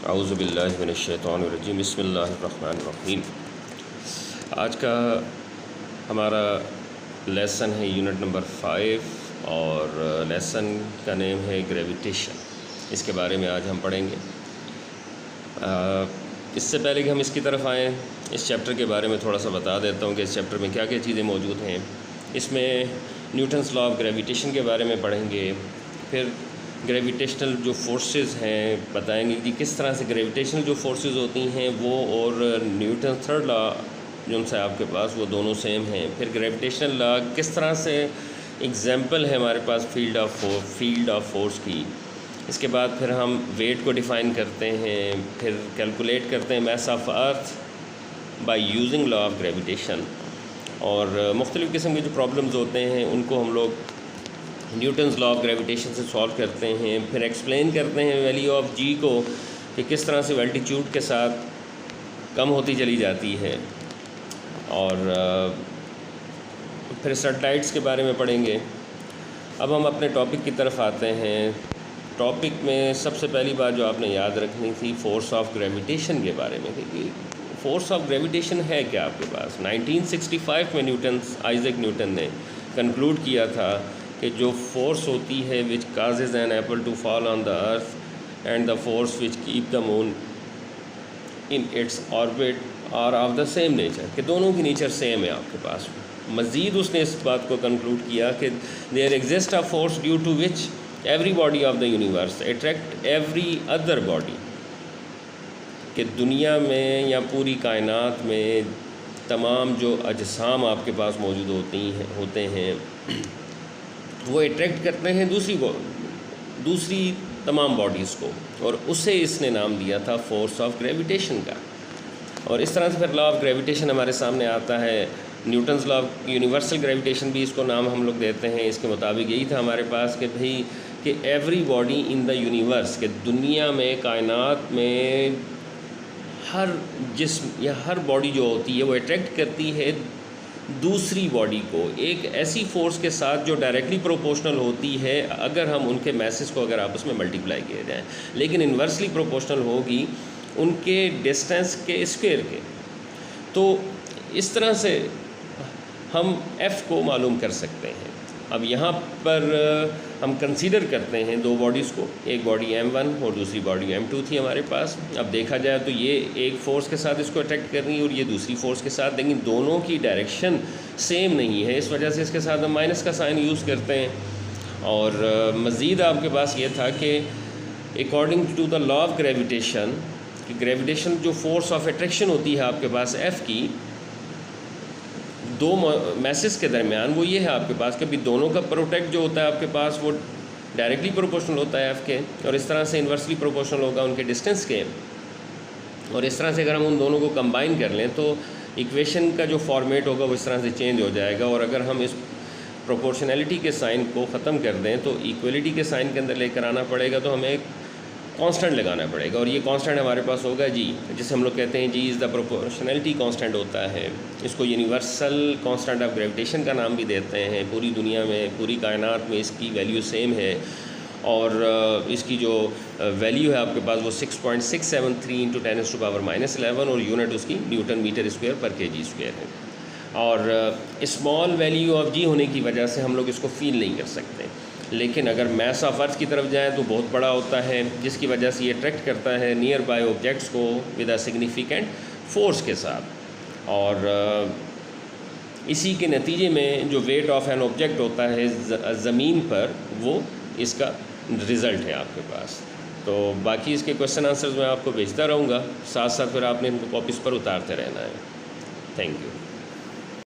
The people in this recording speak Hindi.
औज़ुबिल्लाहि मिनश्शैतानिर्रजीम बिस्मिल्लाहिर्रहमानिर्रहीम। आज का हमारा लेसन है यूनिट नंबर 5 और लेसन का नेम है ग्रेविटेशन। इसके बारे में आज हम पढ़ेंगे। इससे पहले कि हम इसकी तरफ आएँ, इस चैप्टर के बारे में थोड़ा सा बता देता हूँ कि इस चैप्टर में क्या क्या चीज़ें मौजूद हैं। इसमें न्यूटन्स लॉ ऑफ ग्रेविटेशन के बारे में पढ़ेंगे, फिर ग्रेविटेशनल जो फोर्सेस हैं बताएंगे कि किस तरह से ग्रेविटेशनल जो फोर्सेस होती हैं वो और न्यूटन थर्ड लॉ जो उनसे आपके पास वो दोनों सेम हैं। फिर ग्रेविटेशनल लॉ किस तरह से एग्जांपल है हमारे पास फील्ड ऑफ फोर्स की। इसके बाद फिर हम वेट को डिफ़ाइन करते हैं, फिर कैलकुलेट करते हैं mass of earth by using law of gravitation, और मुख्तलिफ़ किस्म के जो प्रॉब्लम्स होते हैं उनको हम लोग न्यूटन्स लॉ ऑफ ग्रेविटेशन से सॉल्व करते हैं। फिर एक्सप्लेन करते हैं वैल्यू ऑफ जी को कि किस तरह से एल्टीट्यूड के साथ कम होती चली जाती है, और फिर सैटेलाइट्स के बारे में पढ़ेंगे। अब हम अपने टॉपिक की तरफ आते हैं। टॉपिक में सबसे पहली बात जो आपने याद रखनी थी फोर्स ऑफ ग्रेविटेशन के बारे में थी कि फोर्स ऑफ ग्रेविटेशन है क्या आपके पास। 1965 में आइजैक न्यूटन ने कंक्लूड किया था कि जो फोर्स होती है which causes an apple to fall on the earth and the force which keep the moon in its orbit are of the same nature, कि दोनों की नेचर सेम है आपके पास। मज़ीद उसने इस बात को कंक्लूड किया कि there exist a force due to which every body of the universe attract every other body, कि दुनिया में या पूरी कायनात में तमाम जो अजसाम आपके पास मौजूद होते हैं वो अट्रैक्ट करते हैं दूसरी तमाम बॉडीज़ को, और उसे इसने नाम दिया था फोर्स ऑफ ग्रेविटेशन का। और इस तरह से फिर लॉ ऑफ ग्रेविटेशन हमारे सामने आता है। Newton's law of universal gravitation भी इसको नाम हम लोग देते हैं। इसके मुताबिक यही था हमारे पास कि भाई कि every body in the universe, के दुनिया में कायनात में हर जिस्म या हर बॉडी जो होती है वो अट्रैक्ट करती है दूसरी बॉडी को एक ऐसी फोर्स के साथ जो डायरेक्टली प्रोपोर्शनल होती है अगर हम उनके मैसेज को अगर आपस में मल्टीप्लाई किए जाएँ, लेकिन इन्वर्सली प्रोपोर्शनल होगी उनके डिस्टेंस के स्क्वायर के। तो इस तरह से हम f को मालूम कर सकते हैं। अब यहाँ पर हम कंसीडर करते हैं दो बॉडीज़ को, एक बॉडी m1 और दूसरी बॉडी m2 थी हमारे पास। अब देखा जाए तो ये एक फ़ोर्स के साथ इसको अट्रैक्ट कर रही है और ये दूसरी फ़ोर्स के साथ, लेकिन दोनों की डायरेक्शन सेम नहीं है। इस वजह से इसके साथ हम माइनस का साइन यूज़ करते हैं। और मज़ीद आपके पास ये था कि according to the law of gravitation, कि ग्रेविटेशन जो फोर्स ऑफ अट्रैक्शन होती है आपके पास f की दो मैसेज के दरमियान, वो ये है आपके पास कि भी दोनों का प्रोडक्ट जो होता है आपके पास वो डायरेक्टली प्रोपोर्शनल होता है f के, और इस तरह से इन्वर्सली प्रोपोर्शनल होगा उनके डिस्टेंस के। और इस तरह से अगर हम उन दोनों को कंबाइन कर लें तो इक्वेशन का जो फॉर्मेट होगा वो इस तरह से चेंज हो जाएगा। और अगर हम इस प्रोपोर्शनैलिटी के साइन को ख़त्म कर दें तो इक्वलिटी के साइन के अंदर लेकर आना पड़ेगा, तो हमें एक कांस्टेंट लगाना पड़ेगा, और ये कांस्टेंट हमारे पास होगा जी, जिसे हम लोग कहते हैं जी इज़ द प्रोपोर्शनैलिटी कांस्टेंट होता है। इसको यूनिवर्सल कांस्टेंट ऑफ ग्रेविटेशन का नाम भी देते हैं। पूरी दुनिया में पूरी कायनात में इसकी वैल्यू सेम है, और इसकी जो वैल्यू है आपके पास वो 6.673 × 10⁻⁻11 और यूनिट उसकी न्यूटन मीटर स्क्वायर पर kg स्क्वायर है। और स्मॉल वैल्यू ऑफ जी होने की वजह से हम लोग इसको फील नहीं कर सकते, लेकिन अगर मास ऑफ अर्थ की तरफ जाएँ तो बहुत बड़ा होता है, जिसकी वजह से ये अट्रैक्ट करता है नियर बाय ऑब्जेक्ट्स को विद अ सिग्निफिकेंट फोर्स के साथ। और इसी के नतीजे में जो वेट ऑफ एन ऑब्जेक्ट होता है ज़मीन पर, वो इसका रिज़ल्ट है आपके पास। तो बाकी इसके क्वेश्चन आंसर्स मैं आपको भेजता रहूँगा, साथ साथ फिर आपने इनको कॉपीज़ पर उतारते रहना है। Thank you.